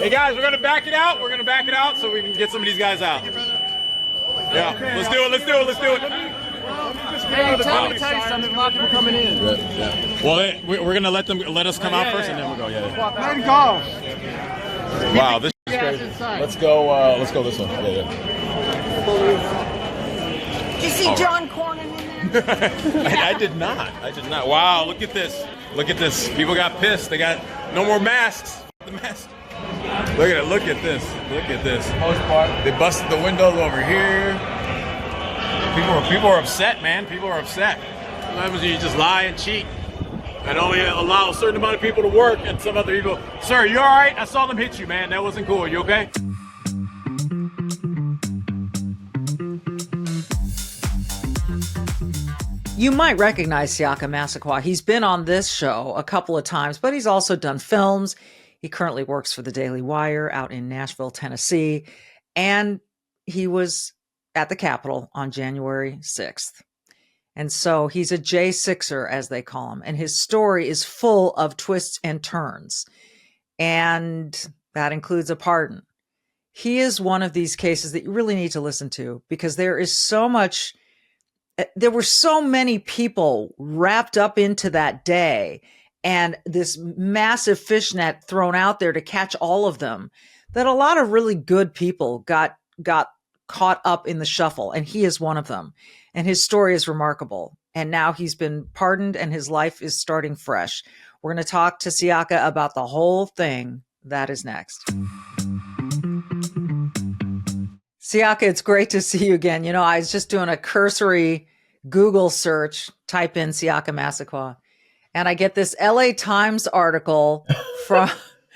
Hey guys, we're gonna back it out. We're gonna back it out so we can get some of these guys out. Yeah, let's do it. Let's do it. Let's do it. Hey, tell you something. A lot of people coming in. Yeah. Well, we're gonna let us come out first, and then we'll go. Yeah. Let it go. Wow, this is crazy. Let's go. Let's go this one. Yeah. Did you see John Cornyn in there? I did not. Wow, look at this. Look at this. People got pissed. They got no more masks. The mask. Look at it. Look at this. Look at this. They busted the windows over here. People are upset, man. People are upset. Sometimes you just lie and cheat and only allow a certain amount of people to work, and some other people. Sir, you all right? I saw them hit you, man. That wasn't cool. You okay? You might recognize Siaka Massaquoi. He's been on this show a couple of times, but he's also done films. He currently works for the Daily Wire out in Nashville, Tennessee, and he was at the Capitol on January 6th. And so he's a J6er, as they call him, and his story is full of twists and turns, and that includes a pardon. He is one of these cases that you really need to listen to because there were so many people wrapped up into that day and this massive fishnet thrown out there to catch all of them, that a lot of really good people got caught up in the shuffle, and he is one of them. And his story is remarkable. And now he's been pardoned and his life is starting fresh. We're going to talk to Siaka about the whole thing. That is next. Siaka, it's great to see you again. You know, I was just doing a cursory Google search, type in Siaka Massaquoi, and I get this LA Times article from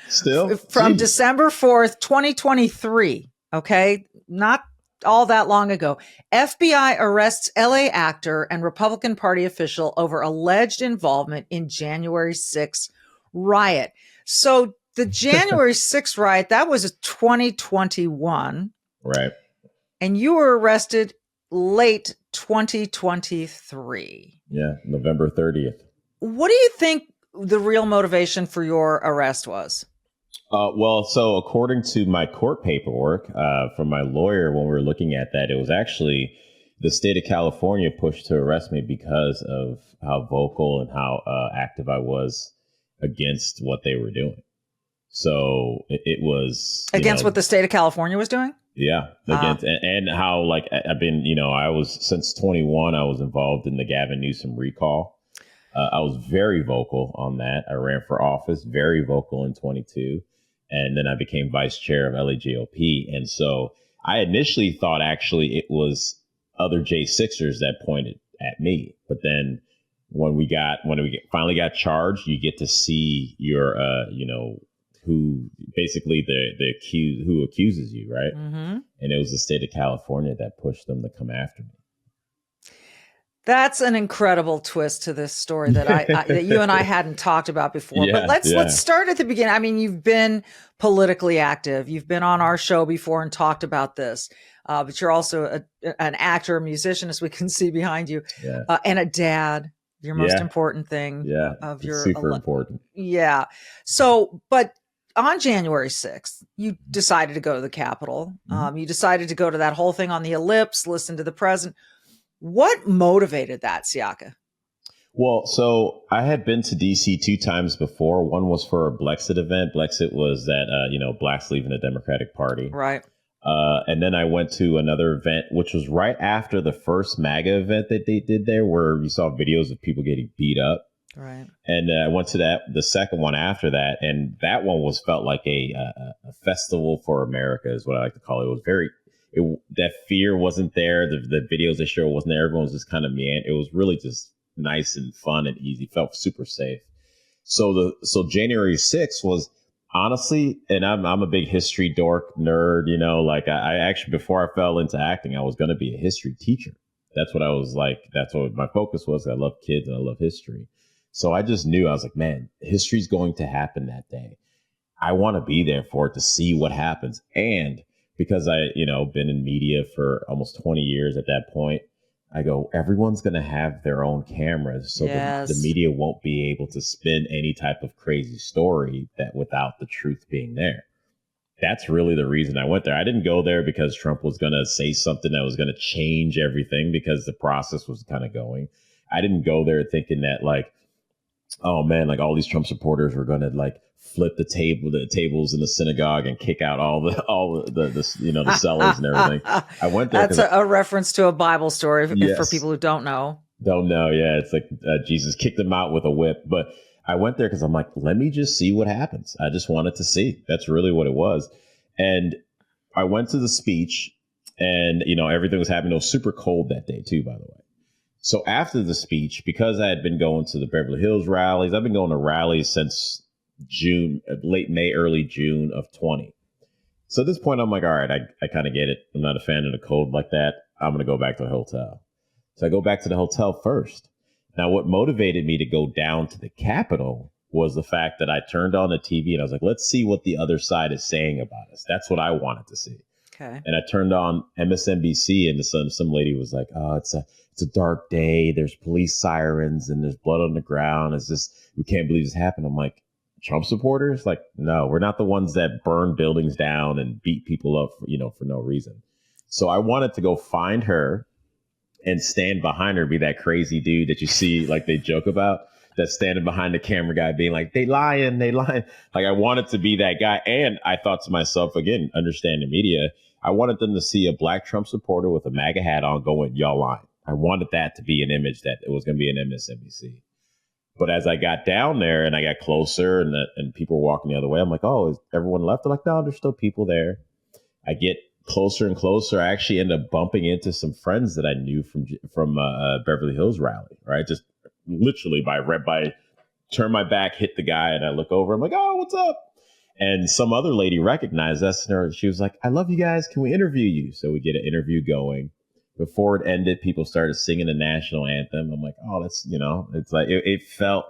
December 4th, 2023. Okay. Not all that long ago. FBI arrests LA actor and Republican Party official over alleged involvement in January 6th riot. So the January 6th riot, that was 2021. Right. And you were arrested late 2023. Yeah, November 30th. What do you think the real motivation for your arrest was? Well, so according to my court paperwork from my lawyer, when we were looking at that, it was actually the state of California pushed to arrest me because of how vocal and how active I was against what they were doing. So it was against what the state of California was doing. Yeah, against and how like I've been, I was since 21, I was involved in the Gavin Newsom recall. I was very vocal on that. I ran for office, very vocal in 22. And then I became vice chair of LAGOP. And so I initially thought actually it was other J6ers that pointed at me. But then when we finally got charged, you get to see your, who basically who accuses you, right? Mm-hmm. And it was the state of California that pushed them to come after me. That's an incredible twist to this story that that you and I hadn't talked about before. Yeah, but let's start at the beginning. I mean, you've been politically active. You've been on our show before and talked about this. But you're also an actor, a musician, as we can see behind you, and a dad. Your most important thing. Yeah, of your super important. Yeah. So, but on January 6th, you decided to go to the Capitol. Mm-hmm. You decided to go to that whole thing on the ellipse, listen to the president. What motivated that, Siaka? Well, so I had been to DC 2 times before. One was for a Blexit event. Blexit was that, blacks leaving the Democratic Party. Right. And then I went to another event, which was right after the first MAGA event that they did there, where you saw videos of people getting beat up. Right. And I went to the second one after that. And that one felt like a festival for America is what I like to call it. It was that fear wasn't there. The videos they showed wasn't there. Everyone was just kind of it was really just nice and fun and easy. Felt super safe. So January 6th was honestly, and I'm a big history dork nerd, like I actually, before I fell into acting, I was going to be a history teacher. That's what I was like. That's what my focus was. I love kids and I love history. So I just knew, I was like, man, history's going to happen that day. I want to be there for it to see what happens. And because I, been in media for almost 20 years at that point, I go, everyone's going to have their own cameras. So the media won't be able to spin any type of crazy story that without the truth being there. that's really the reason I went there. I didn't go there because Trump was going to say something that was going to change everything, because the process was kind of going. I didn't go there thinking that like, oh man, like all these Trump supporters were going to like flip the tables in the synagogue and kick out all the the sellers and everything. I went there. That's a reference to a Bible story Yes. for people who don't know. Don't know. Yeah. It's like Jesus kicked them out with a whip. But I went there because I'm like, let me just see what happens. I just wanted to see. That's really what it was. And I went to the speech, and, everything was happening. It was super cold that day too, by the way. So after the speech, because I had been going to the Beverly Hills rallies, I've been going to rallies since June, late May, early June of 20. So at this point, I'm like, all right, I kind of get it. I'm not a fan of the cold like that. I'm going to go back to the hotel. So I go back to the hotel first. Now, what motivated me to go down to the Capitol was the fact that I turned on the TV and I was like, let's see what the other side is saying about us. That's what I wanted to see. Okay. And I turned on MSNBC, and some lady was like, oh, it's a dark day. There's police sirens and there's blood on the ground. It's just, we can't believe this happened. I'm like, Trump supporters? Like, no, we're not the ones that burn buildings down and beat people up, for no reason. So I wanted to go find her and stand behind her, be that crazy dude that you see, like they joke about, that's standing behind the camera guy being like, they lying. Like, I wanted to be that guy. And I thought to myself, again, understanding media, I wanted them to see a black Trump supporter with a MAGA hat on going, y'all lying. I wanted that to be an image that it was going to be an MSNBC. But as I got down there and I got closer and people were walking the other way, I'm like, oh, is everyone left? They're like, no, there's still people there. I get closer and closer. I actually end up bumping into some friends that I knew from Beverly Hills rally, right? Just literally by turn my back, hit the guy, and I look over. I'm like, oh, what's up? And some other lady recognized us, and she was like, I love you guys. Can we interview you? So we get an interview going. Before it ended, people started singing the national anthem. I'm like, oh, that's, it's like it felt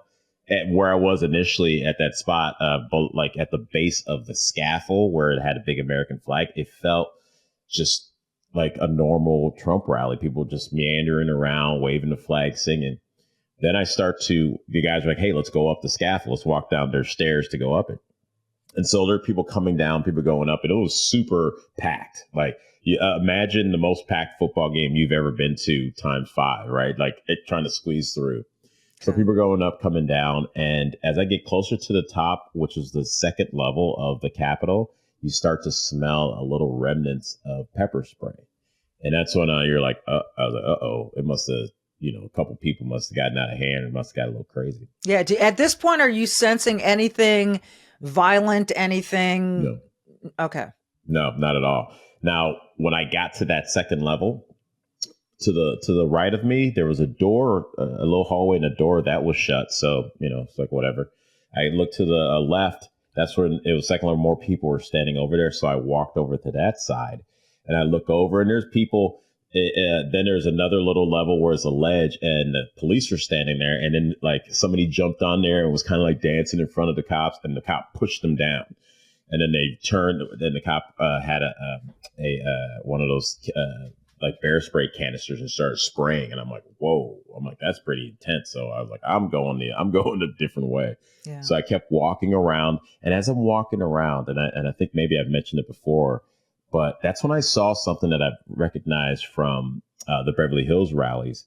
at where I was initially at that spot, but like at the base of the scaffold where it had a big American flag. It felt just like a normal Trump rally. People just meandering around, waving the flag, singing. Then the guys were like, hey, let's go up the scaffold. Let's walk down their stairs to go up it. And so there are people coming down, people going up, and it was super packed. Like, you imagine the most packed football game you've ever been to times 5, right? Like trying to squeeze through. So people are going up, coming down. And as I get closer to the top, which is the second level of the Capitol, you start to smell a little remnants of pepper spray. And that's when you're like, I was like, uh-oh, it must have, a couple people must have gotten out of hand and must have got a little crazy. Yeah. At this point, are you sensing anything violent, anything? No. Okay. No, not at all. Now, when I got to that second level, to the right of me, there was a door, a little hallway, and a door that was shut. So, it's like whatever. I looked to the left. That's where it was second level. More people were standing over there. So I walked over to that side, and I look over, and there's people. Then there's another little level where it's a ledge, and the police are standing there. And then like somebody jumped on there and was kind of like dancing in front of the cops, and the cop pushed them down. And then they turned. Then the cop had one of those like bear spray canisters and started spraying. And I'm like, whoa! I'm like, that's pretty intense. So I was like, I'm going a different way. Yeah. So I kept walking around, and as I'm walking around, and I think maybe I've mentioned it before, but that's when I saw something that I recognized from the Beverly Hills rallies.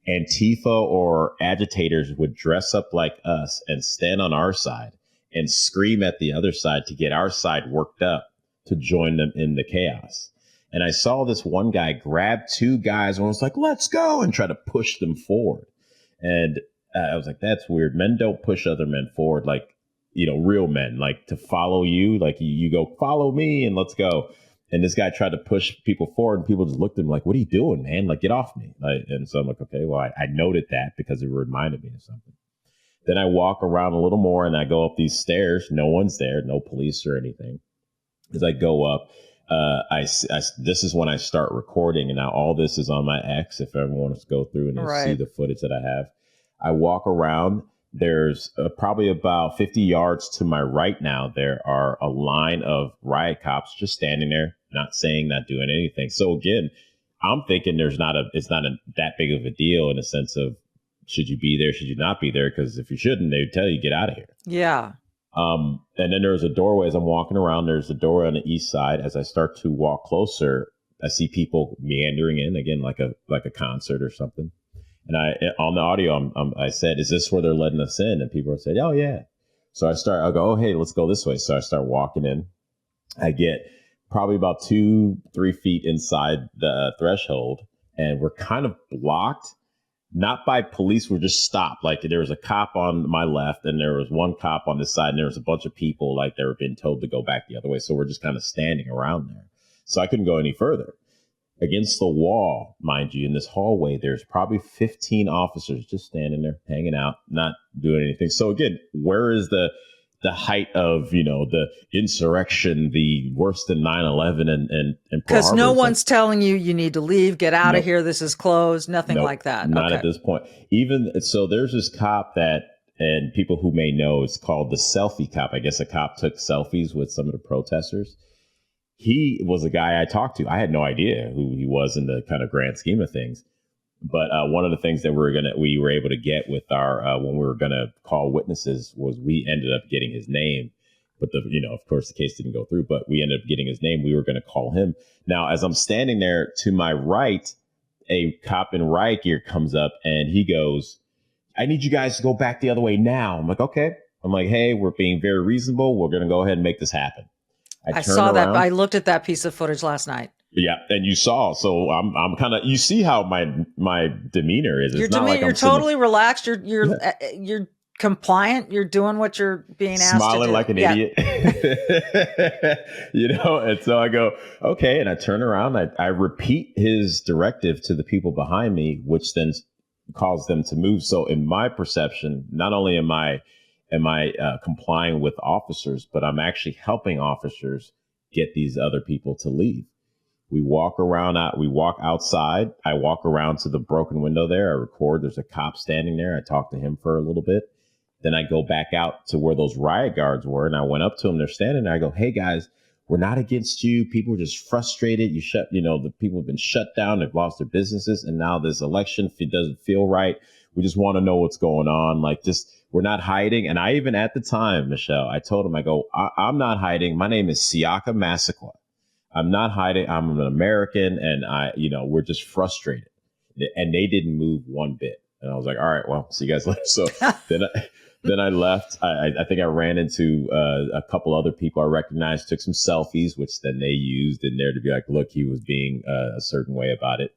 Antifa or agitators would dress up like us and stand on our side and scream at the other side to get our side worked up to join them in the chaos. And I saw this one guy grab two guys and was like, let's go, and try to push them forward. And I was like, that's weird. Men don't push other men forward like, real men, like to follow you. Like you go, follow me and let's go. And this guy tried to push people forward, and people just looked at him like, what are you doing, man? Like, get off me. And so I'm like, okay, well, I noted that because it reminded me of something. Then I walk around a little more and I go up these stairs. No one's there, no police or anything. As I go up, this is when I start recording. And now all this is on my X if everyone wants to go through and see the footage that I have. I walk around. There's probably about 50 yards to my right now. There are a line of riot cops just standing there, not saying, not doing anything. So again, I'm thinking it's not that big of a deal in the sense of should you be there, should you not be there? Because if you shouldn't, they would tell you get out of here. Yeah. And then there's a doorway as I'm walking around. There's a door on the east side. As I start to walk closer, I see people meandering in again, like a concert or something. And on the audio, I said, "Is this where they're letting us in?" And people said, "Oh yeah." So I'll go, "Oh, hey, let's go this way." So I start walking in. I get probably about 2-3 feet inside the threshold, and we're kind of blocked. Not by police, we're just stopped. Like there was a cop on my left and there was one cop on this side, and there was a bunch of people like they were being told to go back the other way. So we're just kind of standing around there. So I couldn't go any further. Against the wall, mind you, in this hallway, there's probably 15 officers just standing there, hanging out, not doing anything. So again, where is the height of, the insurrection, the worse than 9/11 and because no one's telling you need to leave, get out of here, this is closed, nothing like that. Not at this point. Even so, there's this cop and people who may know, it's called the selfie cop. I guess a cop took selfies with some of the protesters. He was a guy I talked to. I had no idea who he was in the kind of grand scheme of things. But one of the things that we were able to get with our when we were gonna call witnesses was we ended up getting his name, but of course the case didn't go through. But we ended up getting his name. We were gonna call him. Now, as I'm standing there to my right, a cop in riot gear comes up and he goes, "I need you guys to go back the other way now." I'm like, "Okay." I'm like, "Hey, we're being very reasonable. We're gonna go ahead and make this happen." I saw that. I looked at that piece of footage last night. Yeah, and you saw. So I'm kind of. You see how my demeanor is. You're totally relaxed. You're compliant. You're doing what you're being asked to do. Smiling like an idiot. And so I go, "Okay," and I turn around. I repeat his directive to the people behind me, which then caused them to move. So in my perception, not only am I complying with officers, but I'm actually helping officers get these other people to leave. We walk outside. I walk around to the broken window there. I record. There's a cop standing there. I talk to him for a little bit. Then I go back out to where those riot guards were, and I went up to them. They're standing there. I go, "Hey guys, we're not against you. People are just frustrated. The people have been shut down. They've lost their businesses, and now this election doesn't feel right. We just want to know what's going on. We're not hiding." And I even at the time, Michelle, I told him, I go, I'm not hiding. My name is Siaka Massaquoi. I'm not hiding. I'm an American, and we're just frustrated. And they didn't move one bit. And I was like, "All right, well, see you guys later." So then I left. I think I ran into a couple other people I recognized, took some selfies, which then they used in there to be like, "Look, he was being a certain way about it."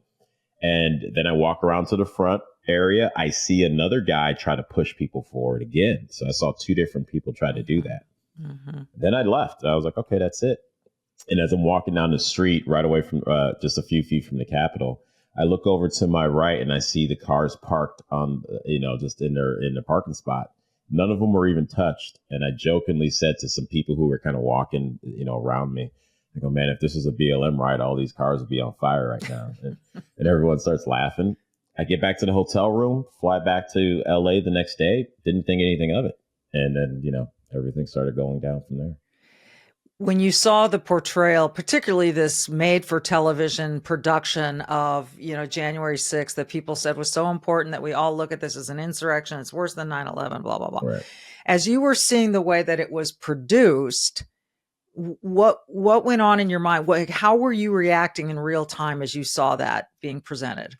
And then I walk around to the front area. I see another guy try to push people forward again. So I saw 2 different people try to do that. Mm-hmm. Then I left. I was like, "Okay, that's it." And as I'm walking down the street right away from just a few feet from the Capitol, I look over to my right and I see the cars parked on, just in the parking spot. None of them were even touched. And I jokingly said to some people who were kind of walking, around me, I go, "Man, if this was a BLM ride, all these cars would be on fire right now." And everyone starts laughing. I get back to the hotel room, fly back to LA the next day, didn't think anything of it. And then, everything started going down from there. When you saw the portrayal, particularly this made-for-television production of, January 6th, that people said was so important that we all look at this as an insurrection, it's worse than 9/11, blah, blah, blah. Right. As you were seeing the way that it was produced, what went on in your mind? How were you reacting in real time as you saw that being presented?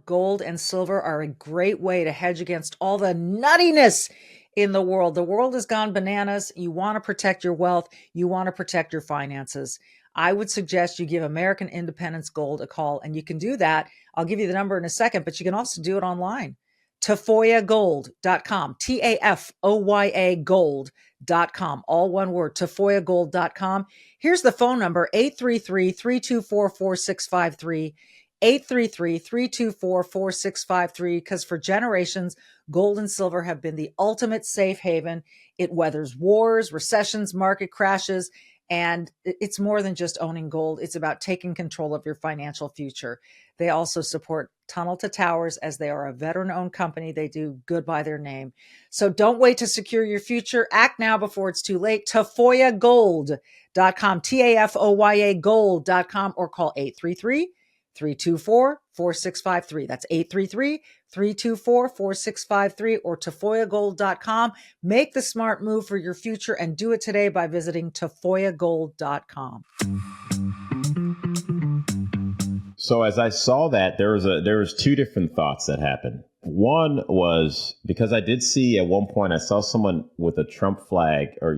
Gold and silver are a great way to hedge against all the nuttiness in the world. The world has gone bananas. You want to protect your wealth. You want to protect your finances. I would suggest you give American Independence Gold a call, and you can do that. I'll give you the number in a second, but you can also do it online. TafoyaGold.com, TAFOYA Gold.com, all one word, TafoyaGold.com. Here's the phone number, 833-324-4653, 833-324-4653, because for generations, gold and silver have been the ultimate safe haven. It weathers wars, recessions, market crashes, and it's more than just owning gold. It's about taking control of your financial future. They also support Tunnel to Towers, as they are a veteran-owned company. They do good by their name. So don't wait to secure your future. Act now before it's too late. TafoyaGold.com, TAFOYA Gold.com, or call 833-324-4653. 4653. That's 833-324-4653 or tafoyagold.com. Make the smart move for your future and do it today by visiting tafoyagold.com. So as I saw that, there was two different thoughts that happened. One was because I did see at one point I saw someone with a Trump flag or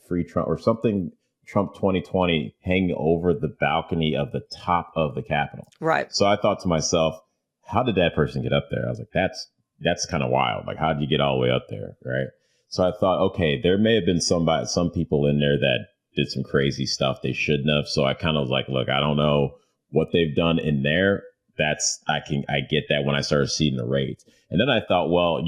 free Trump or something Trump 2020 hanging over the balcony of the top of the Capitol. Right. So I thought to myself, how did that person get up there? I was like, that's kind of wild. Like, how did you get all the way up there? Right. So I thought, okay, there may have been some people in there that did some crazy stuff they shouldn't have. So I kind of was like, look, I don't know what they've done in there. I get that when I started seeing the raids. And then I thought, well,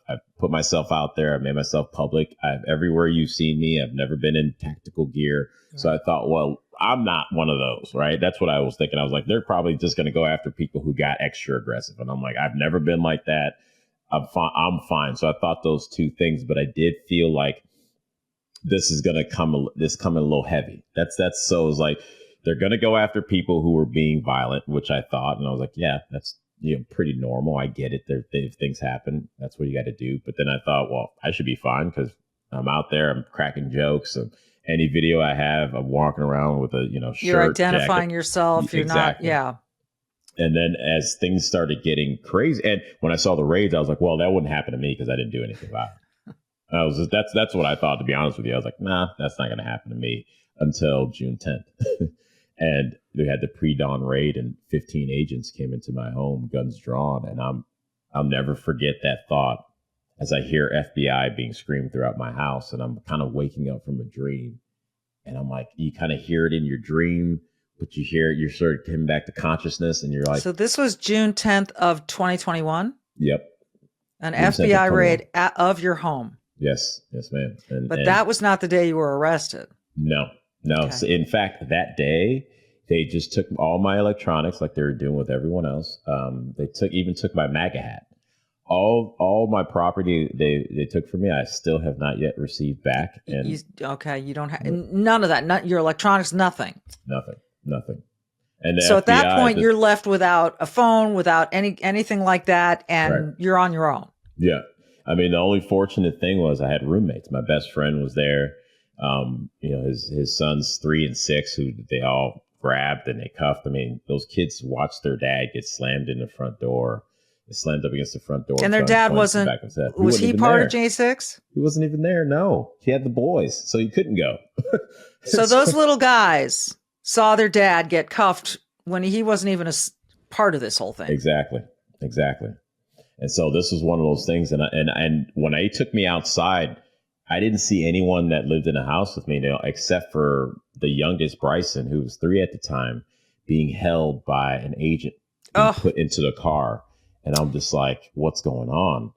I've put myself out there. I've made myself public. Everywhere you've seen me, I've never been in tactical gear. Right. So I thought, well, I'm not one of those, right? That's what I was thinking. I was like, they're probably just going to go after people who got extra aggressive. And I'm like, I've never been like that. I'm fine. So I thought those two things, but I did feel like this is going to come a little heavy. So it was like, they're going to go after people who were being violent, which I thought. And I was like, yeah, that's pretty normal. I get it. If things happen, that's what you got to do. But then I thought, well, I should be fine because I'm out there. I'm cracking jokes. And any video I have, I'm walking around with a, shirt. You're identifying yourself. You're exactly. not. Yeah. And then as things started getting crazy, and when I saw the raids, I was like, well, that wouldn't happen to me because I didn't do anything about it. That's what I thought, to be honest with you. I was like, nah, that's not going to happen to me until June 10th. And we had the pre-dawn raid and 15 agents came into my home, guns drawn. And I'll never forget that thought as I hear FBI being screamed throughout my house. And I'm kind of waking up from a dream. And I'm like, you kind of hear it in your dream, but you hear it, you're sort of coming back to consciousness. And you're like. So this was June 10th of 2021? Yep. An FBI raid of your home? Yes, ma'am. But that was not the day you were arrested. No. Okay. So in fact, that day, they just took all my electronics like they were doing with everyone else. They took my MAGA hat. All my property they took from me. I still have not yet received back. And you don't have none of that. Not your electronics. Nothing. Nothing. And so at that point, you're left without a phone, without anything like that, and right. You're on your own. Yeah. I mean, the only fortunate thing was I had roommates. My best friend was there. His sons 3 and 6, who they all grabbed and they cuffed. I mean, those kids watched their dad get slammed in the front door. It slammed up against the front door. And their dad wasn't. Was he part of J6? He wasn't even there. No, he had the boys, so he couldn't go. So those little guys saw their dad get cuffed when he wasn't even a part of this whole thing. Exactly. And so this was one of those things. And when they took me outside, I didn't see anyone that lived in a house with me, except for the youngest, Bryson, who was 3 at the time, being held by an agent put into the car. And I'm just like, what's going on?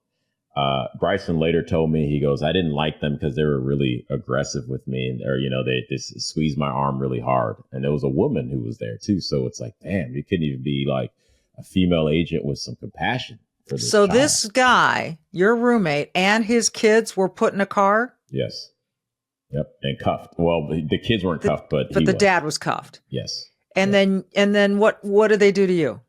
Bryson later told me, he goes, I didn't like them because they were really aggressive with me. They squeezed my arm really hard. And there was a woman who was there too. So it's like, damn, you couldn't even be like a female agent with some compassion. So this guy, your roommate, and his kids were put in a car? Yes. Yep. And cuffed. Well, the kids weren't cuffed, but the dad was cuffed. Yes. And then what did they do to you?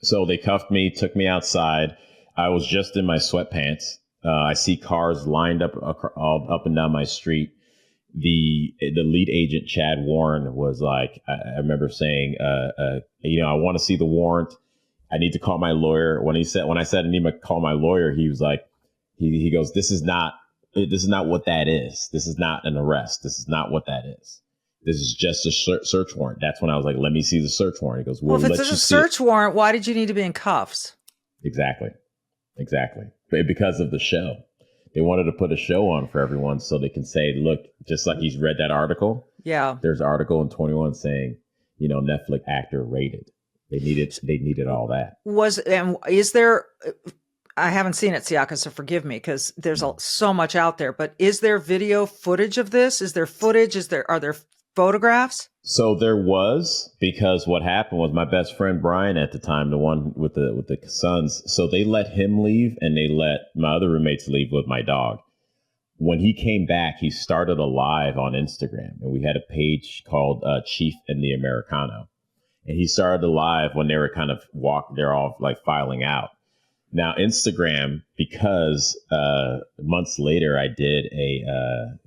So they cuffed me, took me outside. I was just in my sweatpants. I see cars lined up all up and down my street. The lead agent, Chad Warren, was like, I remember saying, I want to see the warrant. I need to call my lawyer. When I said I need to call my lawyer, he was like, he goes, this is not what that is. This is not an arrest. This is not what that is. This is just a search warrant. That's when I was like, let me see the search warrant. He goes, well, if it's a search warrant, why did you need to be in cuffs? Exactly. Because of the show. They wanted to put a show on for everyone so they can say, look, just like he's read that article. Yeah. There's an article in 21 saying, Netflix actor rated. They needed all that. Is there, I haven't seen it, Siaka, so forgive me because there's so much out there, but is there video footage of this? Is there footage? Are there photographs? So there was, because what happened was my best friend, Brian, at the time, the one with the sons. So they let him leave and they let my other roommates leave with my dog. When he came back, he started a live on Instagram and we had a page called Chief and the Americano. And he started a live when they were kind of they're all like filing out. Now, Instagram, because months later I did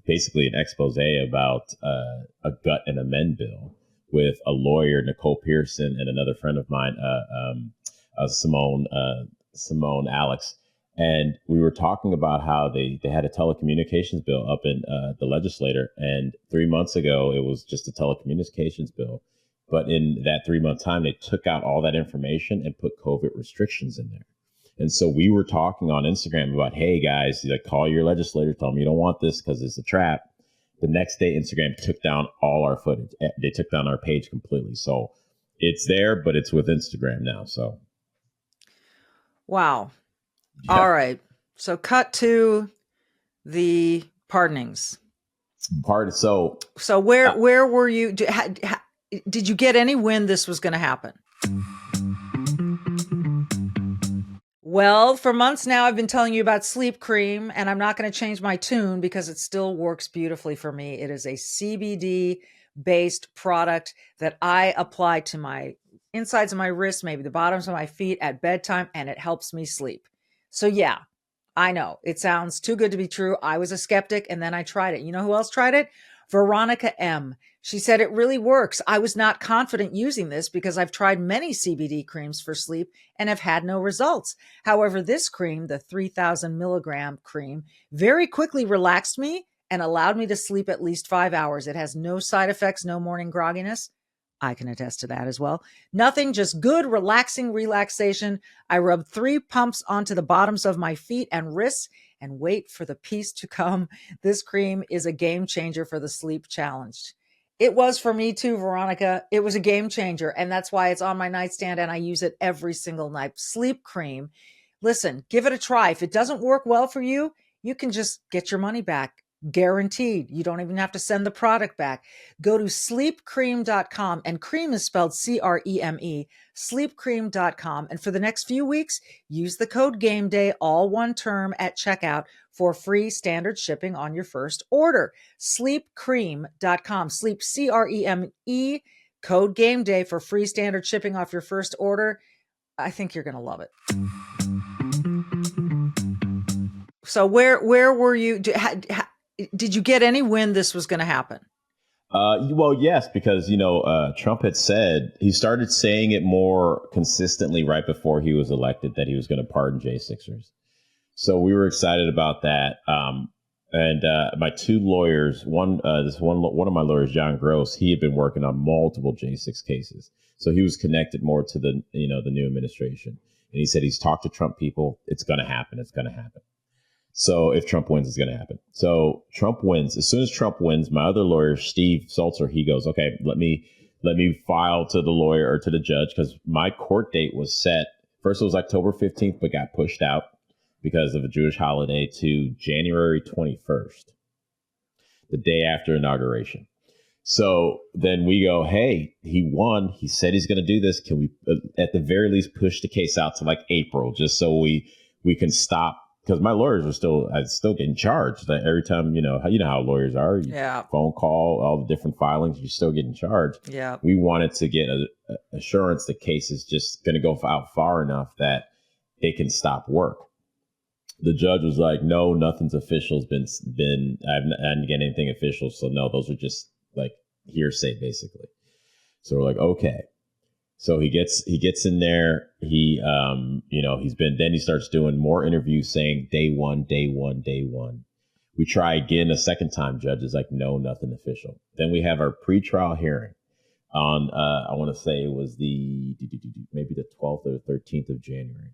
basically an expose about a gut and amend bill with a lawyer, Nicole Pearson, and another friend of mine, Simone Alex. And we were talking about how they had a telecommunications bill up in the legislature. And 3 months ago, it was just a telecommunications bill. But in that 3 month time, they took out all that information and put COVID restrictions in there. And so we were talking on Instagram about, hey, guys, like, call your legislator, tell them you don't want this because it's a trap. The next day, Instagram took down all our footage. They took down our page completely. So it's there, but it's with Instagram now. So. Wow. Yeah. All right. So cut to the pardonings. So where were you? Did you get any when this was going to happen? Well, for months now, I've been telling you about Sleep Cream, and I'm not going to change my tune because it still works beautifully for me. It is a CBD-based product that I apply to my insides of my wrists, maybe the bottoms of my feet at bedtime, and it helps me sleep. So yeah, I know it sounds too good to be true. I was a skeptic, and then I tried it. You know who else tried it? Veronica M. She said it really works. I was not confident using this because I've tried many CBD creams for sleep and have had no results. However, this cream, the 3,000 milligram cream, very quickly relaxed me and allowed me to sleep at least 5 hours. It has no side effects, no morning grogginess. I can attest to that as well. Nothing, just good, relaxing relaxation. I rub 3 pumps onto the bottoms of my feet and wrists and wait for the peace to come. This cream is a game changer for the sleep challenged. It was for me too, Veronica. It was a game changer. And that's why it's on my nightstand and I use it every single night. Sleep Cream. Listen, give it a try. If it doesn't work well for you, you can just get your money back. Guaranteed. You don't even have to send the product back. Go to sleepcream.com, and cream is spelled CREME, sleepcream.com. And for the next few weeks, use the code GAMEDAY, all one term, at checkout for free standard shipping on your first order. Sleepcream.com, sleep CREME, code GAMEDAY for free standard shipping off your first order. I think you're going to love it. So where were you? Did you get any when this was going to happen? Well, yes, because, Trump had said, he started saying it more consistently right before he was elected that he was going to pardon J6ers. So we were excited about that. And my 2 lawyers, one of my lawyers, John Gross, he had been working on multiple J6 cases. So he was connected more to the new administration. And he said he's talked to Trump people. It's going to happen. It's going to happen. So if Trump wins, it's going to happen. So Trump wins. As soon as Trump wins, my other lawyer, Steve Salter, he goes, okay, let me file to the lawyer or to the judge, because my court date was set. First, it was October 15th, but got pushed out because of a Jewish holiday to January 21st, the day after inauguration. So then we go, hey, he won. He said he's going to do this. Can we, at the very least, push the case out to like April, just so we can stop? Because my lawyers were still getting charged. Like every time, you know how lawyers are. Phone call, all the different filings, you're still getting charged. Yeah. We wanted to get a assurance the case is just going to go out far enough that they can stop work. The judge was like, no, nothing's official. I didn't get anything official. So no, those are just like hearsay, basically. So we're like, okay. So he gets in there. He starts doing more interviews saying day one. We try again a second time. Judge is like, no, nothing official. Then we have our pretrial hearing on, I want to say it was maybe the 12th or 13th of January.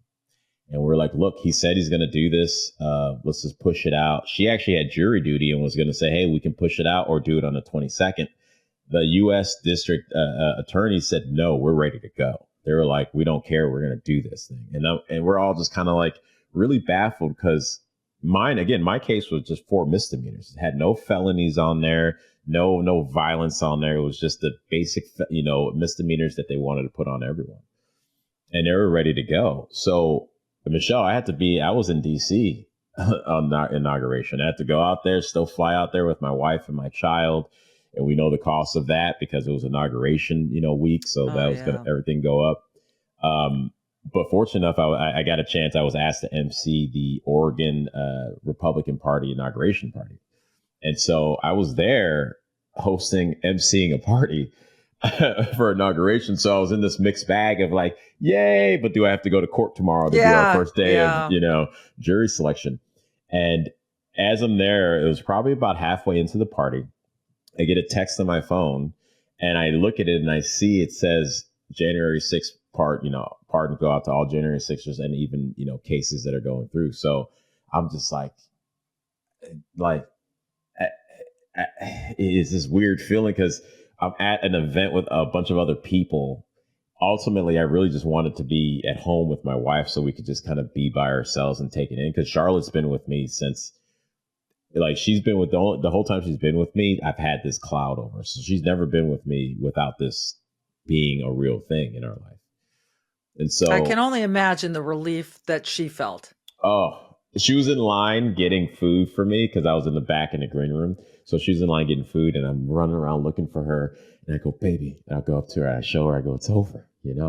And we're like, look, he said he's going to do this. Let's just push it out. She actually had jury duty and was going to say, hey, we can push it out or do it on the 22nd. The U.S. district attorney said, no, we're ready to go. They were like, we don't care. We're going to do this thing. And we're all just kind of like really baffled because my case was just 4 misdemeanors. It had no felonies on there, no violence on there. It was just the basic, misdemeanors that they wanted to put on everyone. And they were ready to go. So, Michelle, I was in D.C. on that inauguration. I had to go out there, still fly out there with my wife and my child. and we know the cost of that because it was inauguration, week. So that was going to everything go up. But fortunate enough, I got a chance. I was asked to MC the Oregon Republican Party inauguration party. And so I was there emceeing a party for inauguration. So I was in this mixed bag of like, yay, but do I have to go to court tomorrow to do our first day of, jury selection? And as I'm there, it was probably about halfway into the party. I get a text on my phone and I look at it and I see it says January 6th pardon go out to all January 6ers and even, cases that are going through. So I'm just like it is this weird feeling because I'm at an event with a bunch of other people. Ultimately, I really just wanted to be at home with my wife so we could just kind of be by ourselves and take it in. Because Charlotte's been with me since, she's been with the whole time she's been with me. I've had this cloud over, so she's never been with me without this being a real thing in our life. And so I can only imagine the relief that she felt. Oh, she was in line getting food for me because I was in the back in the green room. So she was in line getting food and I'm running around looking for her. And I go, baby, and I'll go up to her. And I show her, I go, it's over, and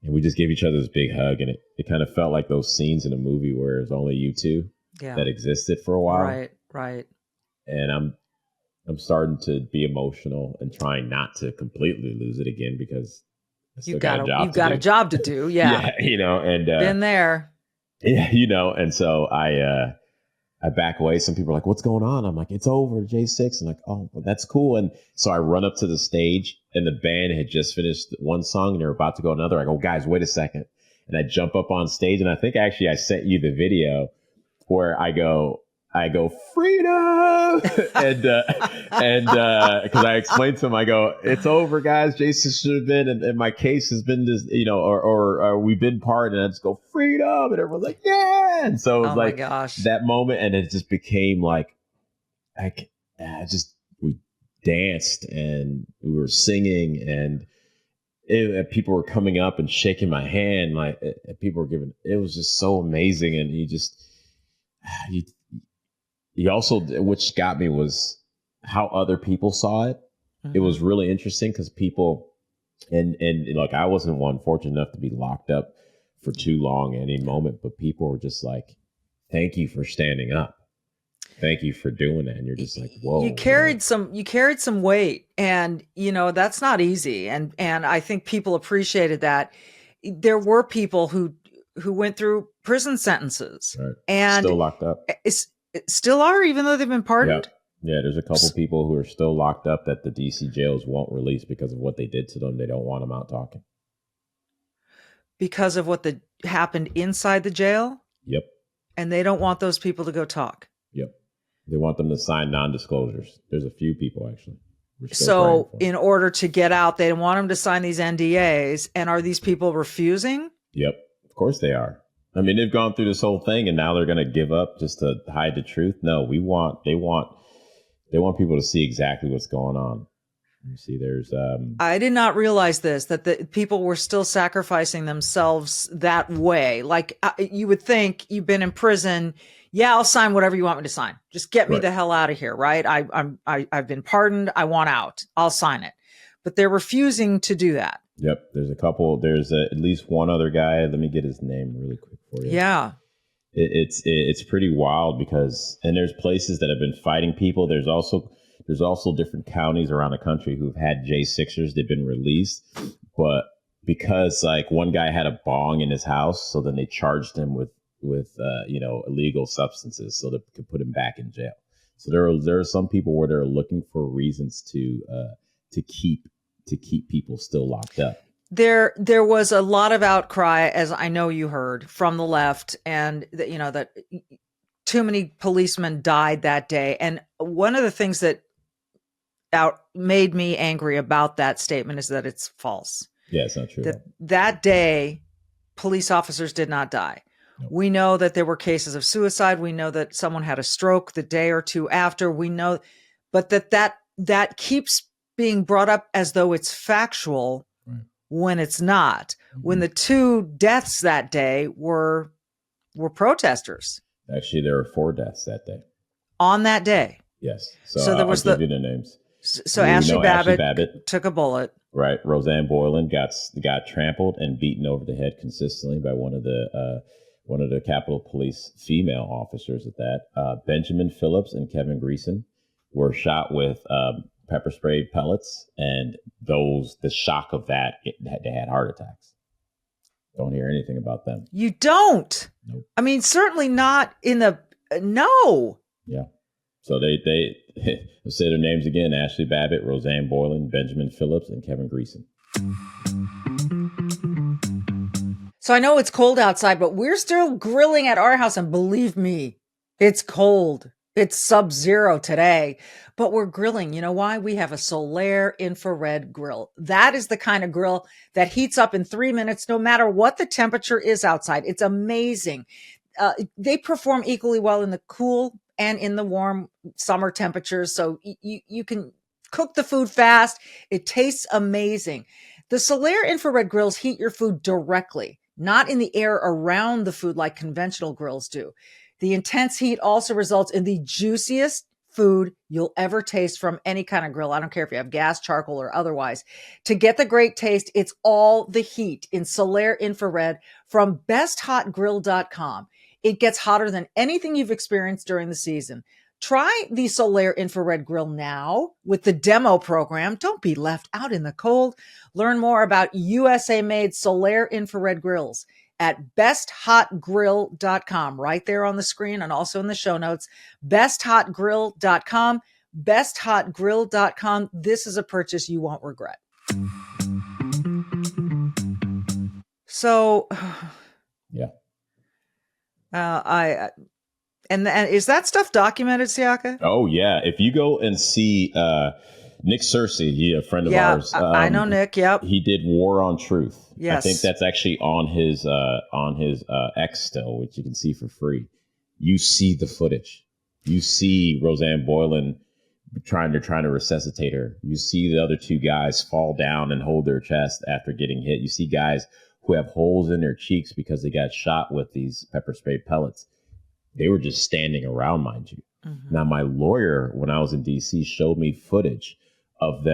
we just gave each other this big hug. And it kind of felt like those scenes in a movie where it's only you two that existed for a while. Right. And I'm starting to be emotional and trying not to completely lose it again because you've got a job to do. Yeah. And been there. Yeah, and so I back away. Some people are like, what's going on? I'm like, it's over, J6. I'm like, oh, well, that's cool. And so I run up to the stage and the band had just finished one song and they're about to go another. I go, guys, wait a second. And I jump up on stage and I think actually I sent you the video where I go freedom and because I explained to him, I go, it's over, guys. Jason should have been, and my case has been this, or we've been pardoned. And I just go freedom, and everyone's like, yeah. And so it was that moment, and it just became like, we danced and we were singing, and people were coming up and shaking my hand, people were giving. It was just so amazing, and you also, which got me was how other people saw it. Mm-hmm. It was really interesting because people, and I wasn't fortunate enough to be locked up for too long at any moment, but people were just like, thank you for standing up. Thank you for doing that. And you're just like, whoa. You carried some weight, and that's not easy. And I think people appreciated that. There were people who went through prison sentences and still locked up. Still are, even though they've been pardoned. Yeah, there's a couple people who are still locked up that the DC jails won't release because of what they did to them. They don't want them out talking. Because of what happened inside the jail? Yep. And they don't want those people to go talk? Yep. They want them to sign non-disclosures. There's a few people, actually. So in order to get out, they want them to sign these NDAs. And are these people refusing? Yep. Of course they are. I mean, they've gone through this whole thing and now they're going to give up just to hide the truth. No, they want people to see exactly what's going on. You see, there's I did not realize that the people were still sacrificing themselves that way. Like you would think, you've been in prison. Yeah, I'll sign whatever you want me to sign. Just get me the hell out of here. Right. I've been pardoned. I want out. I'll sign it. But they're refusing to do that. Yep. There's a couple. There's at least one other guy. Let me get his name really quick for you. Yeah. It's pretty wild because, and there's places that have been fighting people. There's also different counties around the country who've had J6ers. They've been released, but because like one guy had a bong in his house, so then they charged him with illegal substances so that they could put him back in jail. So there are some people where they're looking for reasons to keep people still locked up. There was a lot of outcry, as I know you heard, from the left, and that too many policemen died that day. And one of the things that made me angry about that statement is that it's false. Yeah, it's not true. That day, police officers did not die. Nope. We know that there were cases of suicide. We know that someone had a stroke the day or two after. We know, but that keeps being brought up as though it's factual when it's not. Mm-hmm. When the two deaths that day were protesters. Actually, there were 4 deaths that day. On that day. Yes. So there was I'll give you the names. So We Ashley know Ashley Babbitt Babbitt. took a bullet. Right. Roseanne Boylan got trampled and beaten over the head consistently by one of the Capitol Police female officers at that. Benjamin Phillips and Kevin Greason were shot with pepper spray pellets, and the shock of that, they had heart attacks. Don't hear anything about them. You don't. Nope. I mean, certainly not in the no. Yeah. So they let's say their names again: Ashley Babbitt, Roseanne Boylan, Benjamin Phillips, and Kevin Greason. So I know it's cold outside, but we're still grilling at our house, and believe me, it's cold. It's sub-zero today, but we're grilling. You know why? We have a Solaire infrared grill. That is the kind of grill that heats up in 3 minutes, no matter what the temperature is outside. It's amazing. They perform equally well in the cool and in the warm summer temperatures. So you can cook the food fast. It tastes amazing. The Solaire infrared grills heat your food directly, not in the air around the food like conventional grills do. The intense heat also results in the juiciest food you'll ever taste from any kind of grill. I don't care if you have gas, charcoal, or otherwise. To get the great taste, it's all the heat in Solaire infrared from besthotgrill.com. It gets hotter than anything you've experienced during the season. Try the Solaire infrared grill now with the demo program. Don't be left out in the cold. Learn more about USA-made Solaire infrared grills at besthotgrill.com, right there on the screen and also in the show notes. Besthotgrill.com, besthotgrill.com. This is a purchase you won't regret. So, yeah. And is that stuff documented, Siaka? Oh yeah, if you go and see Nick Searcy, a friend of ours, I know Nick. Yep, he did War on Truth. Yes, I think that's actually on his X still, which you can see for free. You see the footage. You see Roseanne Boylan trying to resuscitate her. You see the other two guys fall down and hold their chest after getting hit. You see guys who have holes in their cheeks because they got shot with these pepper spray pellets. They were just standing around, mind you. Mm-hmm. Now, my lawyer, when I was in D.C., showed me footage of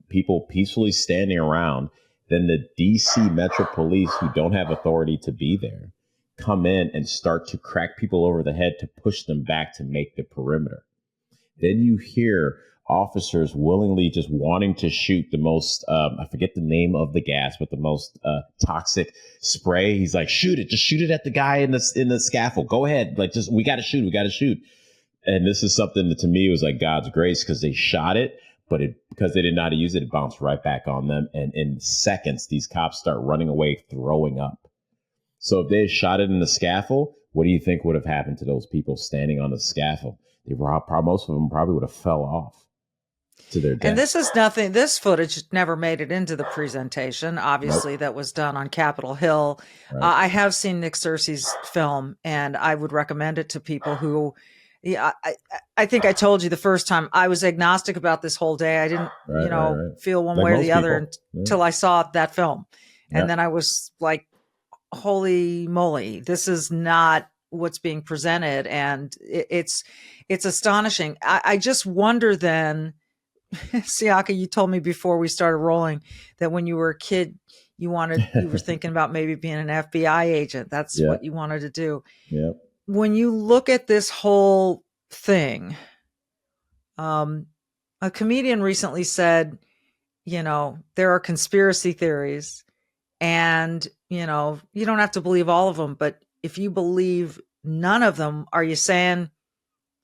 people peacefully standing around. Then the D.C. Metro Police, who don't have authority to be there, come in and start to crack people over the head to push them back to make the perimeter. Then you hear officers willingly just wanting to shoot the most, I forget the name of the gas, but the most toxic spray. He's like, shoot it. Just shoot it at the guy in the scaffold. Go ahead. Like, we got to shoot. And this is something that to me was like God's grace, because they shot it, but because they didn't know how to use it, it bounced right back on them. And in seconds, these cops start running away, throwing up. So if they had shot it in the scaffold, what do you think would have happened to those people standing on the scaffold? Most of them probably would have fell off to their death. And this is nothing. This footage never made it into the presentation. Obviously, That was done on Capitol Hill. Right. I have seen Nick Searcy's film, and I would recommend it to people who. Yeah, I think I told you the first time I was agnostic about this whole day. I didn't, feel one way or the other until I saw that film, and then I was like, "Holy moly, this is not what's being presented," and it's astonishing. I just wonder then. Siaka, you told me before we started rolling that when you were a kid, you were thinking about maybe being an FBI agent. That's what you wanted to do. Yep. When you look at this whole thing, a comedian recently said, there are conspiracy theories and, you don't have to believe all of them, but if you believe none of them, are you saying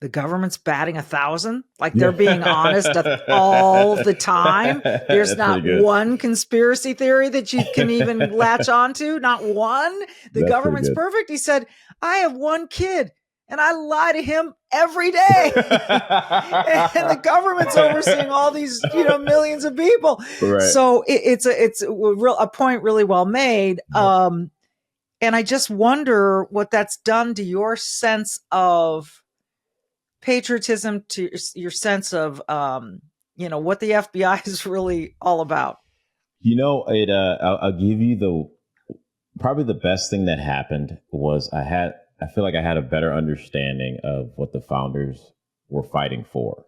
the government's batting 1,000? Like they're being honest all the time? There's not one conspiracy theory that you can even latch onto. Not one. The government's perfect. He said, I have one kid and I lie to him every day. And the government's overseeing all these, millions of people. Right. So it's a point really well made. And I just wonder what that's done to your sense of patriotism, to your sense of, what the FBI is really all about. I'll give you probably the best thing that happened was I feel like I had a better understanding of what the founders were fighting for.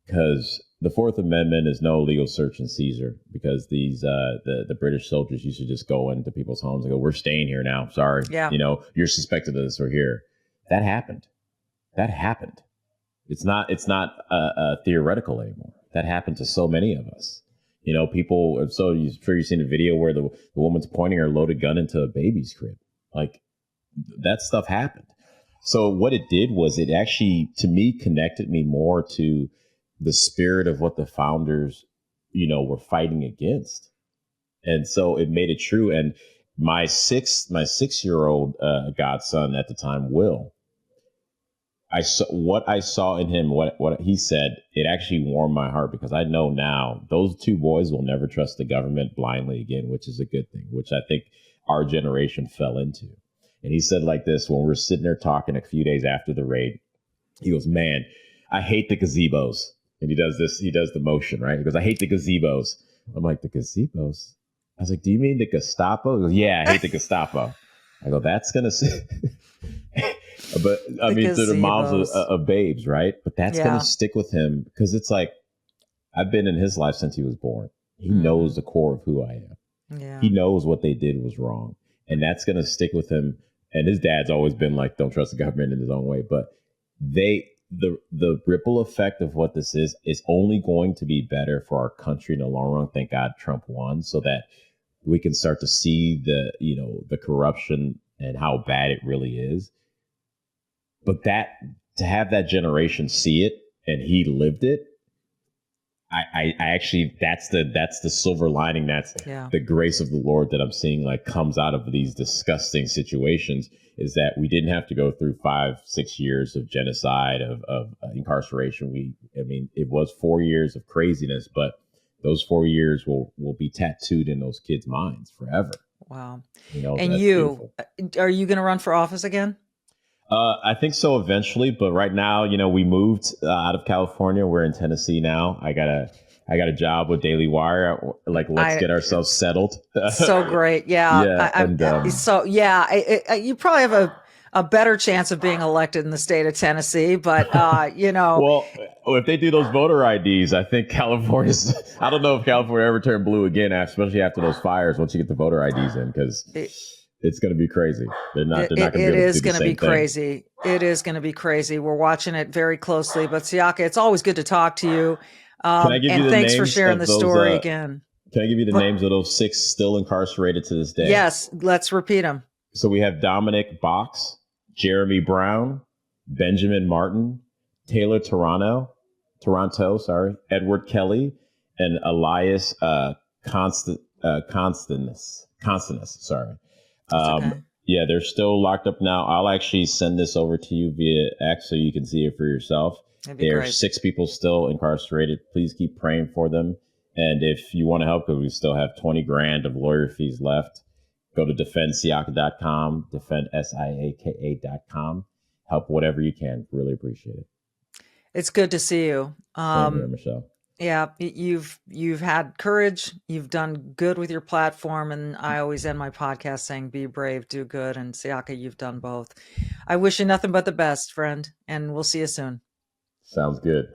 Because the Fourth Amendment is no legal search and seizure, because these the British soldiers used to just go into people's homes and go, "We're staying here now. Sorry, Yeah. You're suspected of this. We're here." That happened. It's not theoretical anymore. That happened to so many of us. People. So I'm sure you've seen a video where the woman's pointing her loaded gun into a baby's crib. Like, that stuff happened. So what it did was it actually, to me, connected me more to the spirit of what the founders, were fighting against. And so it made it true. And my 6-year-old godson at the time, Will, I saw in him, what he said, it actually warmed my heart, because I know now those two boys will never trust the government blindly again, which is a good thing, which I think our generation fell into. And he said like this, when we're sitting there talking a few days after the raid, he goes, "Man, I hate the gazebos." And he does the motion, right? He goes, "I hate the gazebos." I'm like, "The gazebos?" I was like, "Do you mean the Gestapo?" He goes, "Yeah, I hate the Gestapo." I go, "That's going to..." But I mean, to the moms of babes, right? But that's going to stick with him, because it's like, I've been in his life since he was born. He knows the core of who I am. Yeah. He knows what they did was wrong. And that's going to stick with him. And his dad's always been like, don't trust the government in his own way. But the ripple effect of what this is only going to be better for our country in the long run. Thank God Trump won, so that we can start to see the corruption and how bad it really is. But to have that generation see it, and he lived it, I actually, that's the silver lining. That's the grace of the Lord that I'm seeing, like, comes out of these disgusting situations, is that we didn't have to go through 5-6 years of genocide, of incarceration. It was 4 years of craziness, but those 4 years will be tattooed in those kids' minds forever. Wow. And you, beautiful. Are you going to run for office again? I think so eventually, but right now, we moved out of California. We're in Tennessee now. I got a job with Daily Wire. Like, let's get ourselves settled. So great, yeah. You probably have a better chance of being elected in the state of Tennessee, but Well, if they do those voter IDs, I think California's. I don't know if California ever turned blue again, especially after those fires. Once you get the voter IDs in, because it's going to be crazy. They're not going to be able to do the same thing. It is going to be crazy. It is going to be crazy. We're watching it very closely. But Siaka, it's always good to talk to you. Can I give you the thanks names for sharing the story those, again. Can I give you the names of those 6 still incarcerated to this day? Yes, let's repeat them. So we have Dominic Box, Jeremy Brown, Benjamin Martin, Taylor Toronto, Edward Kelly, and Elias Constanus. Sorry. Okay. Yeah, they're still locked up now. I'll actually send this over to you via X so you can see it for yourself. There are 6 people still incarcerated. Please keep praying for them. And if you want to help, because we still have $20,000 of lawyer fees left, go to defendsiaka.com, defendsiaka.com. Help whatever you can. Really appreciate it. It's good to see you. Same here, Michelle. Yeah, you've had courage. You've done good with your platform, and I always end my podcast saying, "Be brave, do good." And Siaka, you've done both. I wish you nothing but the best, friend, and we'll see you soon. Sounds good.